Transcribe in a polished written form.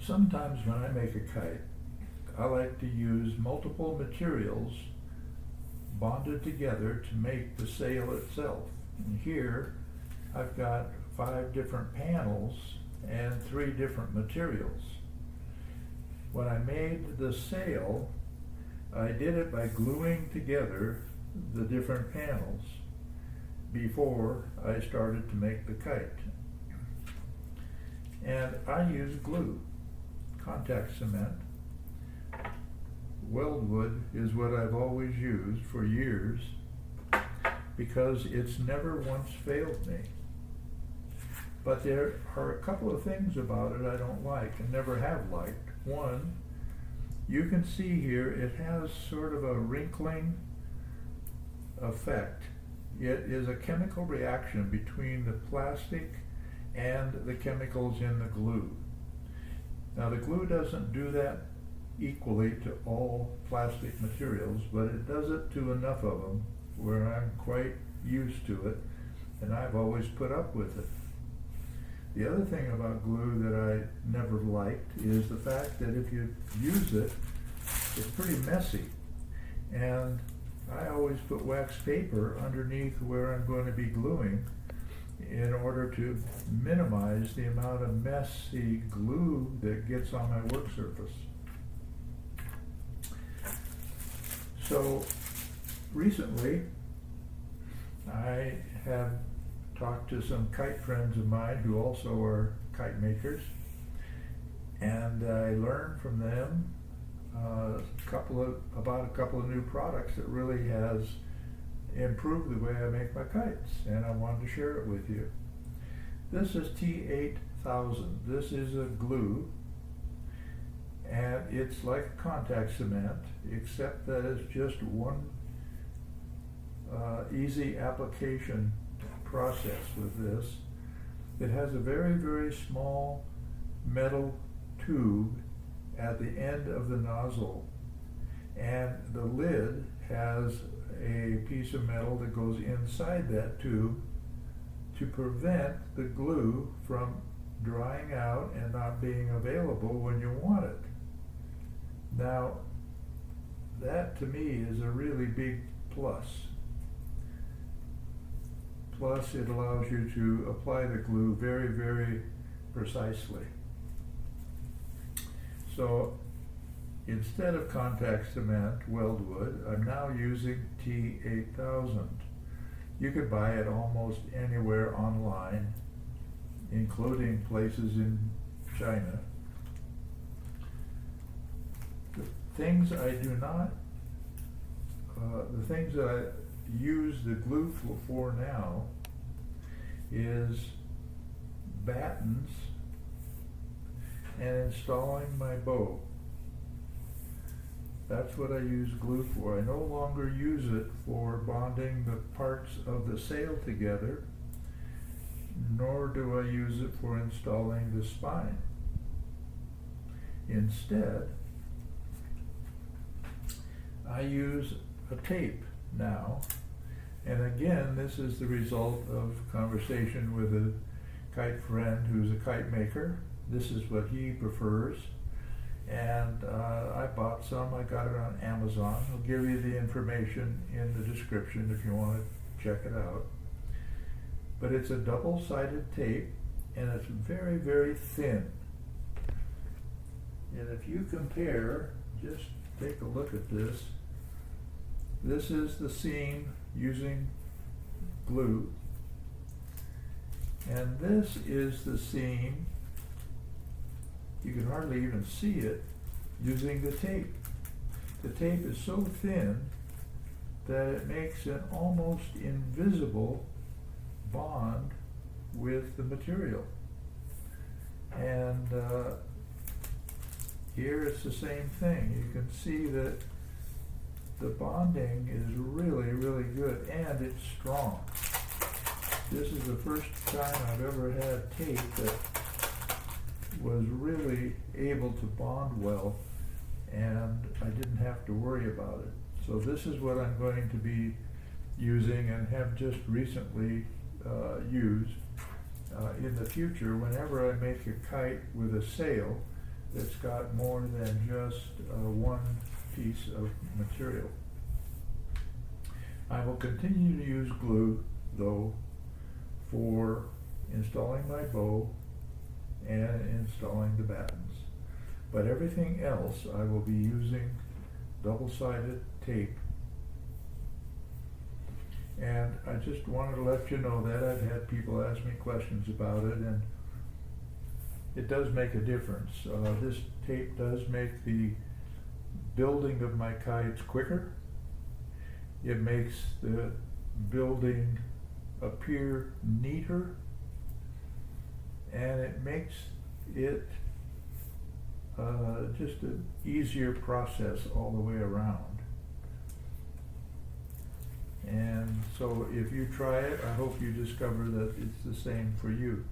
Sometimes when I make a kite, I like to use multiple materials bonded together to make the sail itself. And here I've got 5 different panels and 3 different materials. When I made the sail, I did it by gluing together the different panels before I started to make the kite. And I use glue, contact cement. Weldwood is what I've always used for years because it's never once failed me. But there are a couple of things about it I don't like and never have liked. One, you can see here it has sort of a wrinkling effect. It is a chemical reaction between the plastic and the chemicals in the glue. Now the glue doesn't do that equally to all plastic materials, but it does it to enough of them where I'm quite used to it, and I've always put up with it. The other thing about glue that I never liked is the fact that if you use it, it's pretty messy. And I always put wax paper underneath where I'm going to be gluing in order to minimize the amount of messy glue that gets on my work surface. So recently, I have talked to some kite friends of mine who also are kite makers, and I learned from them about a couple of new products that really has improved the way I make my kites, and I wanted to share it with you. This is T8000. This is a glue, and it's like contact cement, except that it's just one easy application process with this. It has a very, very small metal tube at the end of the nozzle, and the lid has a piece of metal that goes inside that tube to prevent the glue from drying out and not being available when you want it. Now, that to me is a really big plus. Plus, it allows you to apply the glue very, very precisely. So, instead of contact cement, Weldwood, I'm now using T8000. You could buy it almost anywhere online, including places in China. The things I do not, the things that I use the glue for now is battens and installing my bow. That's what I use glue for. I no longer use it for bonding the parts of the sail together, nor do I use it for installing the spine. Instead, I use a tape now, and again, this is the result of conversation with a kite friend who's a kite maker. This is what he prefers, and I bought some. I got it on Amazon. I'll give you the information in the description if you want to check it out. But it's a double-sided tape, and it's very, very thin. And if you compare, just take a look at this. This is the seam using glue, and this is the seam, you can hardly even see it, using the tape. The tape is so thin that it makes an almost invisible bond with the material. And here it's the same thing. You can see that the bonding is really, really good, and it's strong. This is the first time I've ever had tape that was really able to bond well, and I didn't have to worry about it. So this is what I'm going to be using and have just recently used. In the future, whenever I make a kite with a sail, that's got more than just one piece of material. I will continue to use glue, though, for installing my bow and installing the battens. But everything else I will be using double-sided tape. And I just wanted to let you know that. I've had people ask me questions about it, and it does make a difference. This tape does make the building of my kites quicker. It makes the building appear neater, and it makes it just an easier process all the way around. And so if you try it, I hope you discover that it's the same for you.